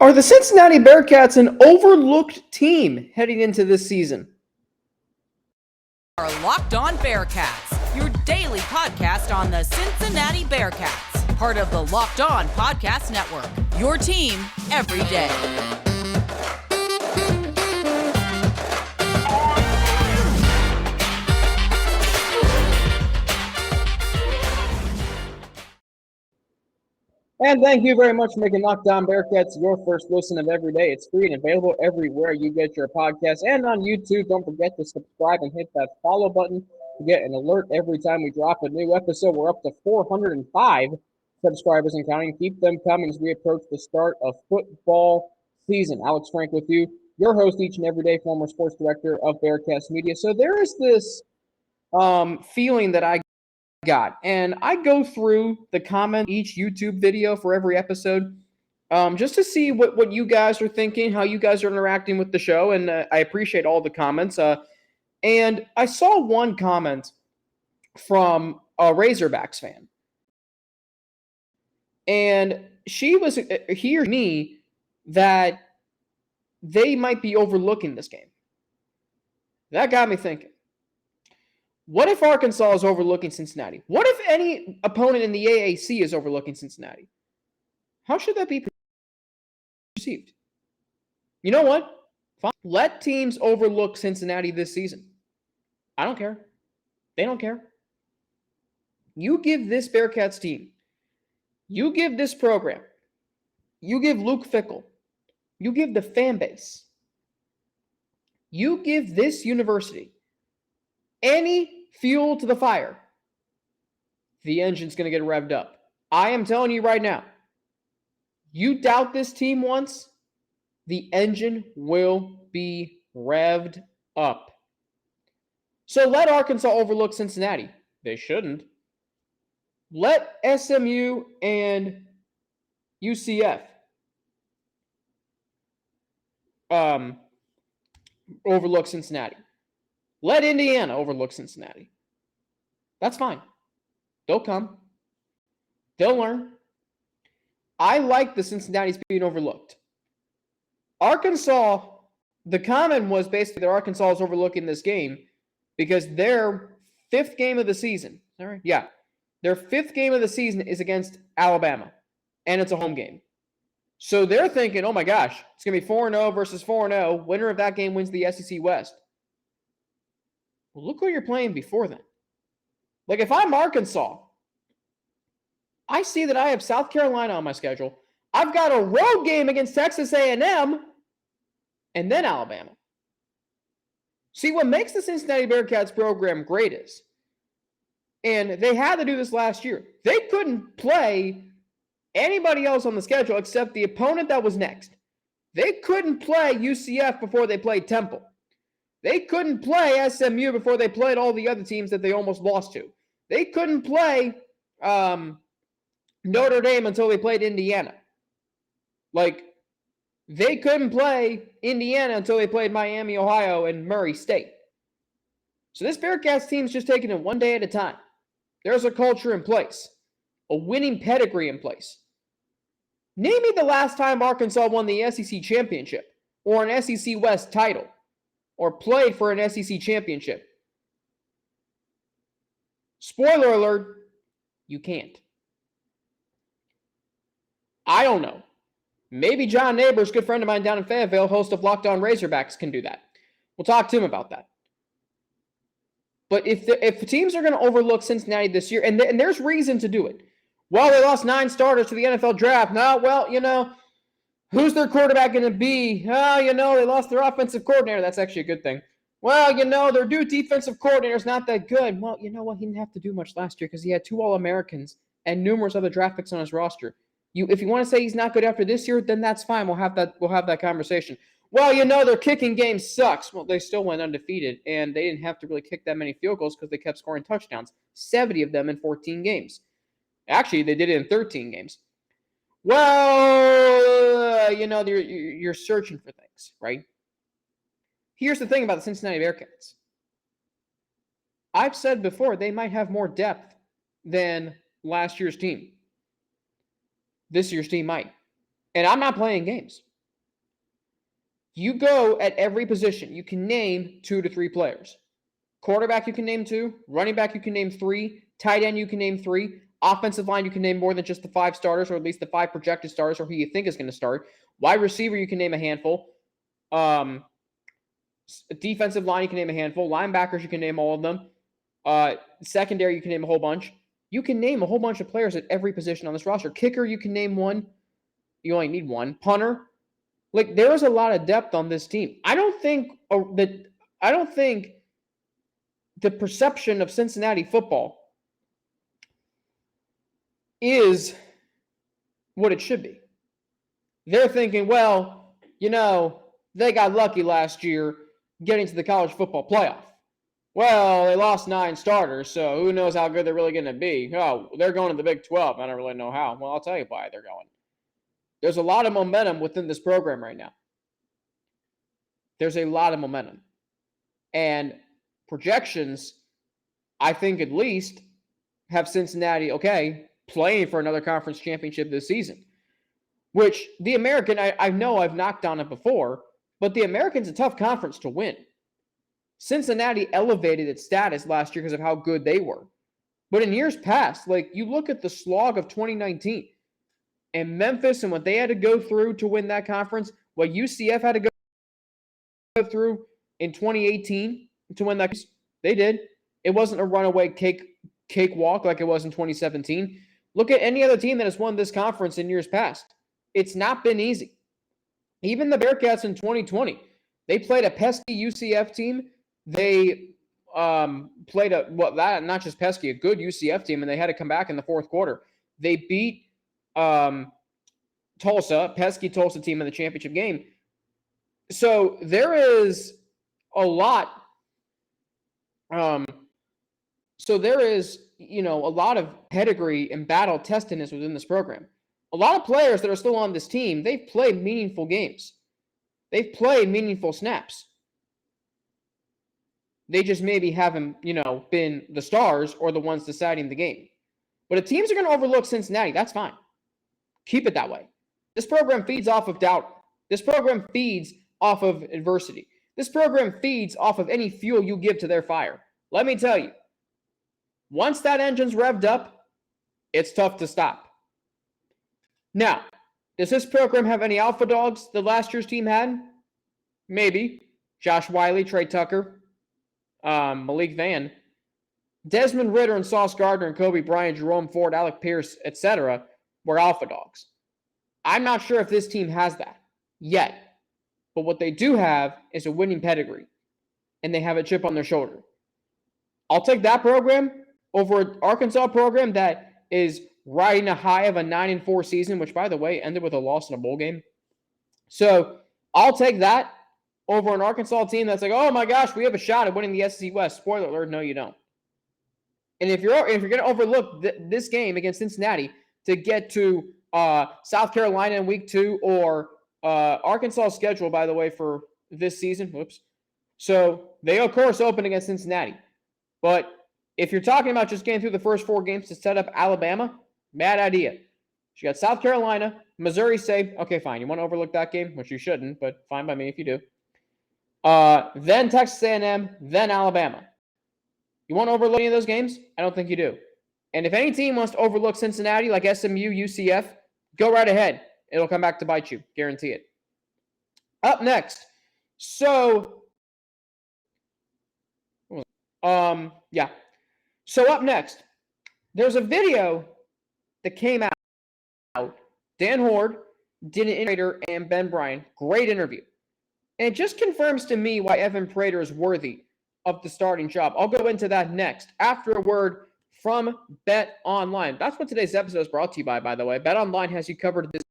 Are the Cincinnati Bearcats an overlooked team heading into this season? Our Locked On Bearcats, your daily podcast on the Cincinnati Bearcats, part of the Locked On Podcast Network, your team every day. And thank you very much for making Locked On Bearcats your first listen of every day. It's free and available everywhere you get your podcast and on YouTube. Don't forget to subscribe and hit that follow button to get an alert every time we drop a new episode. We're up to 405 subscribers and counting. Keep them coming as we approach the start of football season. Alex Frank with you, your host each and every day, former sports director of Bearcast Media. So there is this feeling that I got, and I go through the comment each YouTube video for every episode just to see what you guys are thinking, how you guys are interacting with the show, and I appreciate all the comments. And I saw one comment from a Razorbacks fan, and he or me that they might be overlooking this game. That got me thinking. What if Arkansas is overlooking Cincinnati? What if any opponent in the AAC is overlooking Cincinnati? How should that be perceived? You know what? Fine. Let teams overlook Cincinnati this season. I don't care. They don't care. You give this Bearcats team, you give this program, you give Luke Fickell, you give the fan base, you give this university any fuel to the fire, the engine's going to get revved up. I am telling you right now, you doubt this team once, the engine will be revved up. So let Arkansas overlook Cincinnati. They shouldn't. Let SMU and UCF overlook Cincinnati. Let Indiana overlook Cincinnati. That's fine. They'll come. They'll learn. I like the Cincinnati's being overlooked. Arkansas, the comment was basically that Arkansas is overlooking this game because their fifth game of the season, all right? Yeah. Their fifth game of the season is against Alabama, and it's a home game. So they're thinking, oh my gosh, it's going to be 4-0 versus 4-0. Winner of that game wins the SEC West. Well, look who you're playing before then. Like, if I'm Arkansas, I see that I have South Carolina on my schedule. I've got a road game against Texas A&M, and then Alabama. See, what makes the Cincinnati Bearcats program great is, and they had to do this last year, they couldn't play anybody else on the schedule except the opponent that was next. They couldn't play UCF before they played Temple. They couldn't play SMU before they played all the other teams that they almost lost to. They couldn't play Notre Dame until they played Indiana. Like, they couldn't play Indiana until they played Miami, Ohio, and Murray State. So this Bearcats team's just taking it one day at a time. There's a culture in place, a winning pedigree in place. Name me the last time Arkansas won the SEC championship or an SEC West title, or played for an SEC championship. Spoiler alert, you can't. I don't know. Maybe John Neighbors, good friend of mine down in Fayetteville, host of Locked On Razorbacks, can do that. We'll talk to him about that. But if teams are going to overlook Cincinnati this year, and there's reason to do it. Well, they lost 9 starters to the NFL draft. No, well, who's their quarterback going to be? Oh, they lost their offensive coordinator. That's actually a good thing. Well, their new defensive coordinator's not that good. Well, you know what? He didn't have to do much last year because he had 2 All-Americans and numerous other draft picks on his roster. If you want to say he's not good after this year, then that's fine. We'll have that conversation. Well, their kicking game sucks. Well, they still went undefeated, and they didn't have to really kick that many field goals because they kept scoring touchdowns, 70 of them in 14 games. Actually, they did it in 13 games. Well, you're searching for things, right? Here's the thing about the Cincinnati Bearcats. I've said before, they might have more depth than last year's team. This year's team might. And I'm not playing games. You go at every position. You can name 2 to 3 players. Quarterback, you can name 2. Running back, you can name 3. Tight end, you can name 3. Offensive line, you can name more than just the 5 starters, or at least the 5 projected starters, or who you think is going to start. Wide receiver, you can name a handful. Defensive line, you can name a handful. Linebackers, you can name all of them. Secondary, you can name a whole bunch. You can name a whole bunch of players at every position on this roster. Kicker, you can name 1. You only need 1. Punter, like there is a lot of depth on this team. I don't think the perception of Cincinnati football is what it should be. They're thinking, well, they got lucky last year getting to the college football playoff. Well, they lost 9 starters, so who knows how good they're really going to be. Oh, they're going to the Big 12. I don't really know how. Well, I'll tell you why they're going. There's a lot of momentum within this program right now. There's a lot of momentum. And projections, I think at least, have Cincinnati, playing for another conference championship this season. Which the American, I know I've knocked on it before, but the American's a tough conference to win. Cincinnati elevated its status last year because of how good they were. But in years past, you look at the slog of 2019 and Memphis and what they had to go through to win that conference, what UCF had to go through in 2018 to win that. They did. It wasn't a runaway cakewalk like it was in 2017. Look at any other team that has won this conference in years past. It's not been easy. Even the Bearcats in 2020, they played a pesky UCF team. They played not just pesky, a good UCF team, and they had to come back in the fourth quarter. They beat Tulsa, pesky Tulsa team in the championship game. So there is a lot. So there is, a lot of pedigree and battle testedness within this program. A lot of players that are still on this team, they've played meaningful games. They've played meaningful snaps. They just maybe haven't, been the stars or the ones deciding the game. But if teams are going to overlook Cincinnati, that's fine. Keep it that way. This program feeds off of doubt. This program feeds off of adversity. This program feeds off of any fuel you give to their fire. Let me tell you, once that engine's revved up, it's tough to stop. Now, does this program have any alpha dogs that last year's team had? Maybe. Josh Wiley, Trey Tucker, Malik Vann. Desmond Ridder and Sauce Gardner and Kobe Bryant, Jerome Ford, Alec Pierce, etc. were alpha dogs. I'm not sure if this team has that yet. But what they do have is a winning pedigree. And they have a chip on their shoulder. I'll take that program over an Arkansas program that is riding a high of a 9-4 season, which, by the way, ended with a loss in a bowl game. So I'll take that over an Arkansas team that's like, oh my gosh, we have a shot at winning the SEC West. Spoiler alert, no, you don't. And if you're going to overlook this game against Cincinnati to get to South Carolina in week 2 or Arkansas' schedule, by the way, for this season. So they, of course, open against Cincinnati. But if you're talking about just getting through the first 4 games to set up Alabama, bad idea. You got South Carolina, Missouri State. Okay, fine. You want to overlook that game, which you shouldn't, but fine by me if you do. Then Texas A&M, then Alabama. You want to overlook any of those games? I don't think you do. And if any team wants to overlook Cincinnati, like SMU, UCF, go right ahead. It'll come back to bite you. Guarantee it. Up next. So up next, there's a video that came out. Dan Hoard did an interview and Ben Bryant. Great interview. And it just confirms to me why Evan Prater is worthy of the starting job. I'll go into that next after a word from Bet Online. That's what today's episode is brought to you by the way. Bet Online has you covered this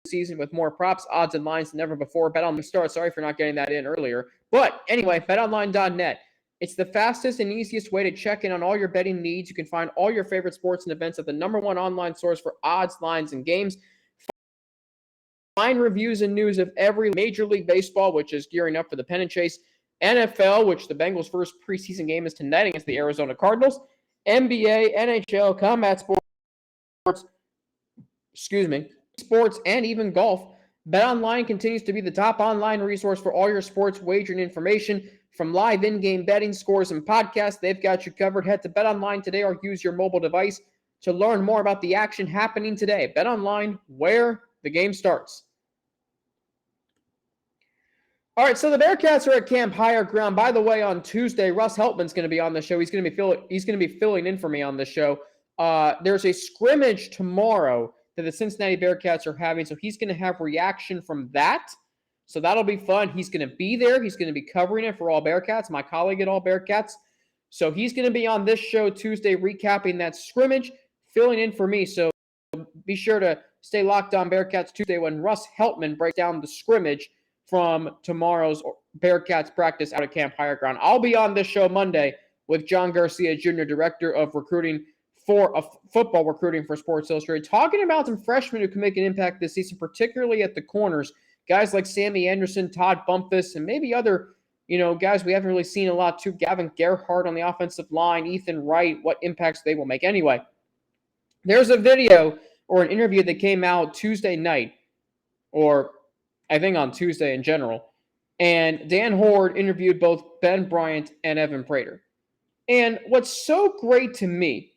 season with more props, odds, and lines than ever before. Bet Online starts. Sorry for not getting that in earlier. But anyway, betonline.net. It's the fastest and easiest way to check in on all your betting needs. You can find all your favorite sports and events at the #1 online source for odds, lines, and games. Find reviews and news of every Major League Baseball, which is gearing up for the pennant chase, NFL, which the Bengals' first preseason game is tonight against the Arizona Cardinals, NBA, NHL, combat sports, sports, and even golf. BetOnline continues to be the top online resource for all your sports wagering information. From live in-game betting, scores, and podcasts, they've got you covered. Head to BetOnline today or use your mobile device to learn more about the action happening today. BetOnline, where the game starts. All right, so the Bearcats are at Camp Higher Ground. By the way, on Tuesday, Russ Heltman's going to be on the show. He's going to be filling in for me on this show. There's a scrimmage tomorrow that the Cincinnati Bearcats are having, so he's going to have reaction from that. So that'll be fun. He's going to be there. He's going to be covering it for All Bearcats, my colleague at All Bearcats. So he's going to be on this show Tuesday recapping that scrimmage, filling in for me. So be sure to stay locked on Bearcats Tuesday when Russ Heltman breaks down the scrimmage from tomorrow's Bearcats practice out at Camp Higher Ground. I'll be on this show Monday with John Garcia Jr., Director of Recruiting football recruiting for Sports Illustrated, talking about some freshmen who can make an impact this season, particularly at the corners. Guys like Sammy Anderson, Todd Bumpus, and maybe other, guys we haven't really seen a lot too. Gavin Gerhardt on the offensive line, Ethan Wright, what impacts they will make. Anyway, there's a video or an interview that came out Tuesday night, or I think on Tuesday in general, and Dan Hoard interviewed both Ben Bryant and Evan Prater. And what's so great to me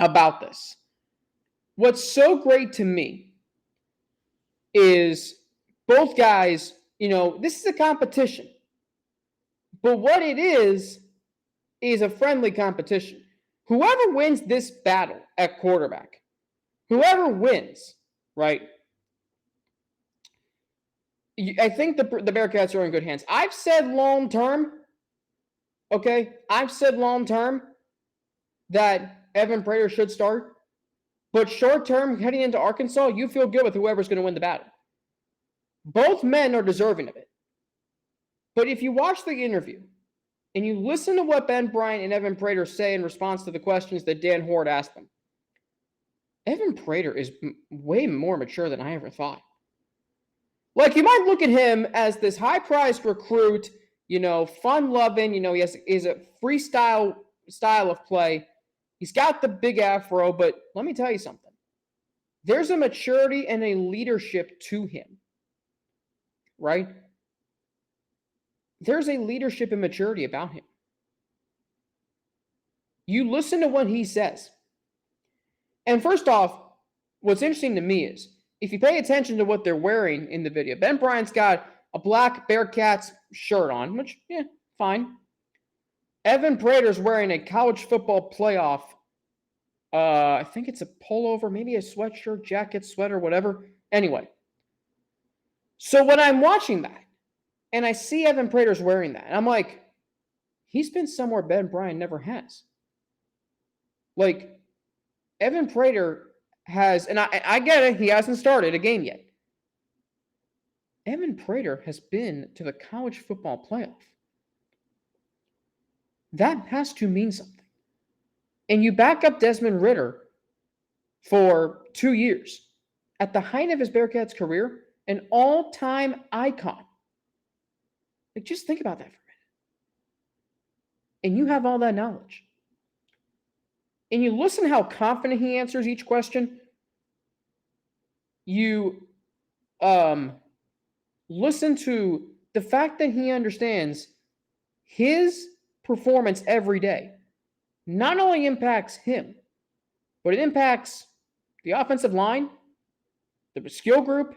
about this, is both guys, this is a competition. But what it is a friendly competition. Whoever wins this battle at quarterback, whoever wins, right? I think the Bearcats are in good hands. I've said long term, that Evan Prater should start. But short term, heading into Arkansas, you feel good with whoever's going to win the battle. Both men are deserving of it. But if you watch the interview and you listen to what Ben Bryant and Evan Prater say in response to the questions that Dan Hoard asked them, Evan Prater is way more mature than I ever thought. Like, you might look at him as this high-priced recruit, fun-loving, he has a freestyle style of play. He's got the big afro, but let me tell you something. There's a maturity and a leadership to him, right? There's a leadership and maturity about him. You listen to what he says. And first off, what's interesting to me is, if you pay attention to what they're wearing in the video, Ben Bryant's got a black Bearcats shirt on, which, fine. Evan Prater's wearing a college football playoff, I think it's a pullover, maybe a sweatshirt, jacket, sweater, whatever. Anyway, so when I'm watching that, and I see Evan Prater's wearing that, and I'm like, he's been somewhere Ben Bryant never has. Like, Evan Prater has, and I get it, he hasn't started a game yet. Evan Prater has been to the college football playoff. That has to mean something. And you back up Desmond Ridder for 2 years. At the height of his Bearcats career, an all-time icon. Like, just think about that for a minute. And you have all that knowledge. And you listen to how confident he answers each question. You listen to the fact that he understands his performance every day not only impacts him, but it impacts the offensive line, the skill group,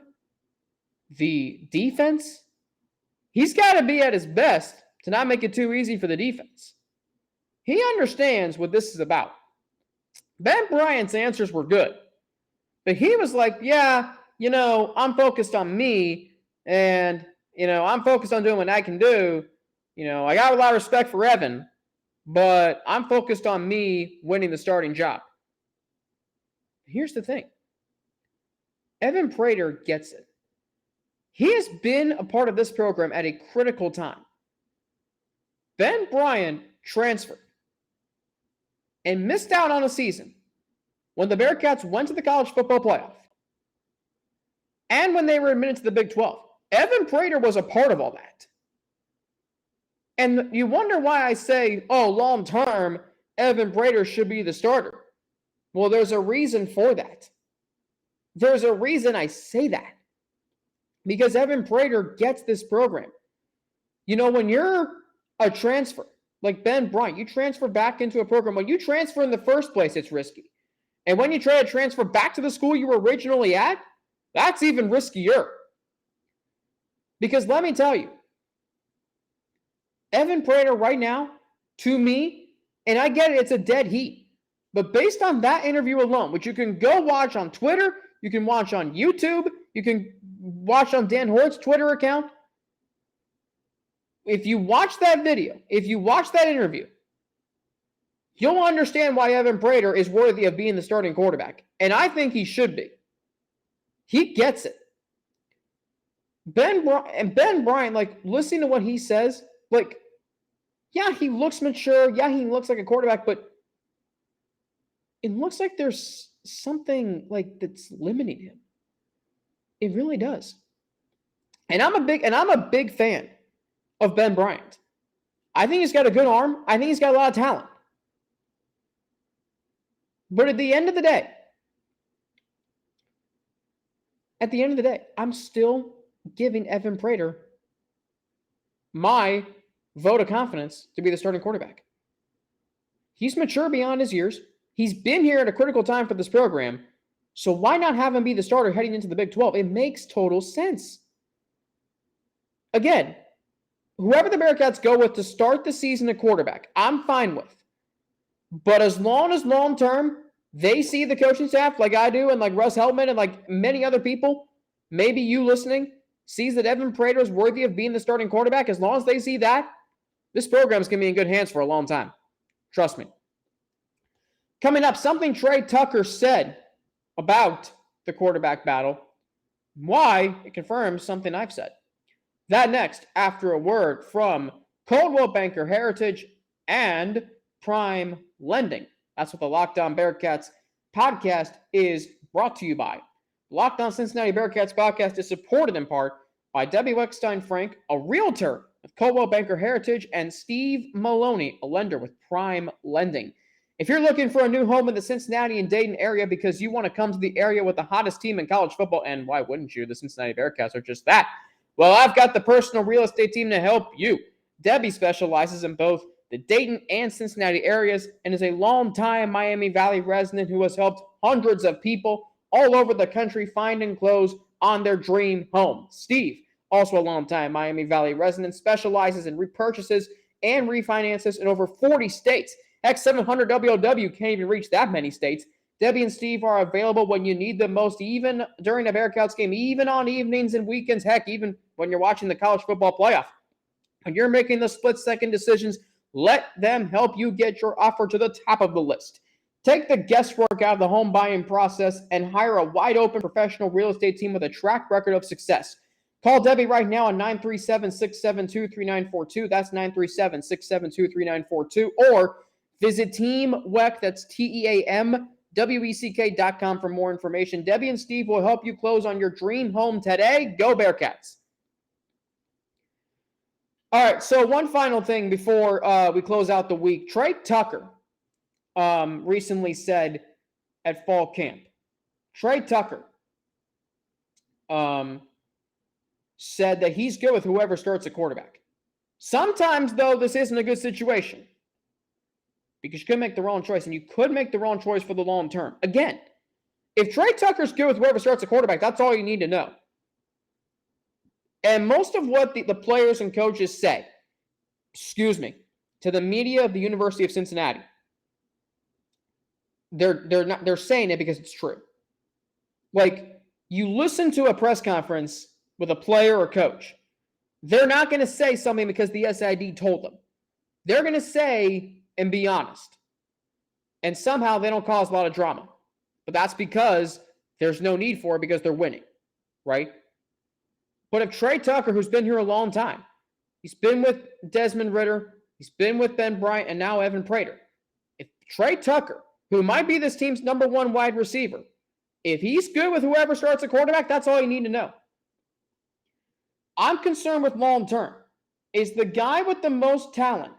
the defense. He's got to be at his best to not make it too easy for the defense. He understands what this is about. Ben Bryant's answers were good, but he was like, I'm focused on me, and, I'm focused on doing what I can do. I got a lot of respect for Evan, but I'm focused on me winning the starting job. Here's the thing. Evan Prater gets it. He has been a part of this program at a critical time. Ben Bryant transferred and missed out on a season when the Bearcats went to the college football playoff and when they were admitted to the Big 12. Evan Prater was a part of all that. And you wonder why I say, long term, Evan Prater should be the starter. Well, there's a reason for that. There's a reason I say that. because Evan Prater gets this program. You know, when you're a transfer, like Ben Bryant, you transfer back into a program. When you transfer in the first place, it's risky. And when you try to transfer back to the school you were originally at, that's even riskier. Because let me tell you, Evan Prater right now, to me, and I get it, it's a dead heat. But based on that interview alone, which you can go watch on Twitter, you can watch on YouTube, you can watch on Dan Hoard's Twitter account. If you watch that video, if you watch that interview, you'll understand why Evan Prater is worthy of being the starting quarterback. And I think he should be. He gets it. Ben Bryant, like, listening to what he says, like, yeah, he looks mature. Yeah, he looks like a quarterback, but it looks like there's something like that's limiting him. It really does. And I'm a big fan of Ben Bryant. I think he's got a good arm. I think he's got a lot of talent. But at the end of the day, I'm still giving Evan Prater my vote of confidence to be the starting quarterback. He's mature beyond his years. He's been here at a critical time for this program. So why not have him be the starter heading into the Big 12? It makes total sense. Again, whoever the Bearcats go with to start the season at quarterback, I'm fine with. But as long term, they see the coaching staff like I do and like Russ Heltman and like many other people, maybe you listening, sees that Evan Prater is worthy of being the starting quarterback, as long as they see that, this program is going to be in good hands for a long time. Trust me. Coming up, something Trey Tucker said about the quarterback battle. Why it confirms something I've said. That next, after a word from Coldwell Banker Heritage and Prime Lending. That's what the Locked On Bearcats podcast is brought to you by. Locked On Cincinnati Bearcats podcast is supported in part by Debbie Weckstein-Frank, a realtor with Coldwell Banker Heritage, and Steve Maloney, a lender with Prime Lending. If you're looking for a new home in the Cincinnati and Dayton area because you want to come to the area with the hottest team in college football, and why wouldn't you? The Cincinnati Bearcats are just that. Well, I've got the personal real estate team to help you. Debbie specializes in both the Dayton and Cincinnati areas and is a longtime Miami Valley resident who has helped hundreds of people all over the country find and close on their dream home. Steve, also a longtime Miami Valley resident, specializes in repurchases and refinances in over 40 states. Heck, 700 WOW can't even reach that many states. Debbie and Steve are available when you need them most, even during a Bearcats game, even on evenings and weekends, heck, even when you're watching the college football playoff. When you're making the split-second decisions, let them help you get your offer to the top of the list. Take the guesswork out of the home buying process and hire a wide-open professional real estate team with a track record of success. Call Debbie right now on 937-672-3942. That's 937-672-3942. Or visit TeamWeck, that's TeamWeck.com for more information. Debbie and Steve will help you close on your dream home today. Go Bearcats. All right, so one final thing before we close out the week. Trey Tucker recently said at fall camp. Trey Tucker said that he's good with whoever starts at quarterback. Sometimes, though, this isn't a good situation because you could make the wrong choice, and you could make the wrong choice for the long term. Again, if Trey Tucker's good with whoever starts at quarterback, that's all you need to know. And most of what the players and coaches say, to the media of the University of Cincinnati, they're saying it because it's true. Like, you listen to a press conference with a player or coach, they're not going to say something because the SID told them. They're going to say and be honest. And somehow they don't cause a lot of drama. But that's because there's no need for it because they're winning, right? But if Trey Tucker, who's been here a long time, he's been with Desmond Ridder, he's been with Ben Bryant, and now Evan Prater. If Trey Tucker, who might be this team's number one wide receiver, if he's good with whoever starts at quarterback, that's all you need to know. I'm concerned with long term. Is the guy with the most talent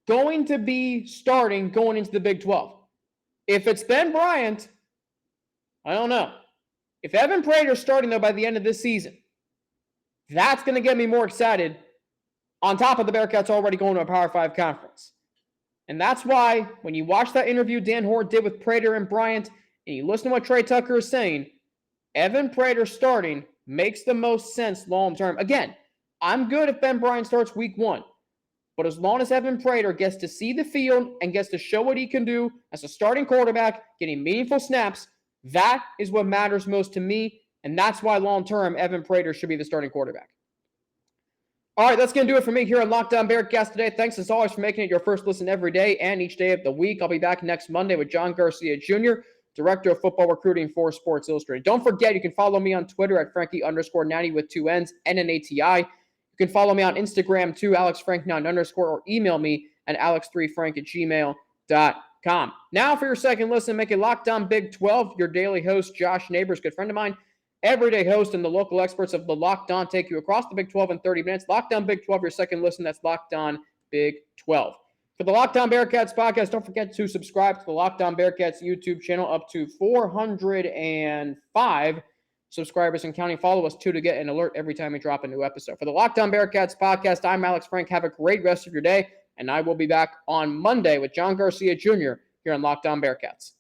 going to be starting going into the Big 12? If it's Ben Bryant, I don't know. If Evan Prater's starting, though, by the end of this season, That's going to get me more excited on top of the Bearcats already going to a Power 5 conference. And that's why when you watch that interview Dan Hoard did with Prater and Bryant, and you listen to what Trey Tucker is saying, Evan Prater starting makes the most sense long term. Again, I'm good if Ben Bryant starts week 1. But as long as Evan Prater gets to see the field and gets to show what he can do as a starting quarterback, getting meaningful snaps, that is what matters most to me. And that's why long term, Evan Prater should be the starting quarterback. All right, that's going to do it for me here on Locked On Bearcats today. Thanks as always for making it your first listen every day and each day of the week. I'll be back next Monday with John Garcia Jr., Director of Football Recruiting for Sports Illustrated. Don't forget, you can follow me on Twitter at Frankie_Natty with 2 N's, N-N-A-T-I. You can follow me on Instagram too, AlexFrank9_, or email me at alex3frank@gmail.com. Now for your second listen, make it Locked On Big 12. Your daily host, Josh Neighbors, good friend of mine, everyday host, and the local experts of the Locked On take you across the Big 12 in 30 minutes. Locked On Big 12, your second listen. That's Locked On Big 12. For the Locked On Bearcats podcast, don't forget to subscribe to the Locked On Bearcats YouTube channel, up to 405 subscribers and counting. Follow us too to get an alert every time we drop a new episode. For the Locked On Bearcats podcast, I'm Alex Frank. Have a great rest of your day, and I will be back on Monday with John Garcia Jr. here on Locked On Bearcats.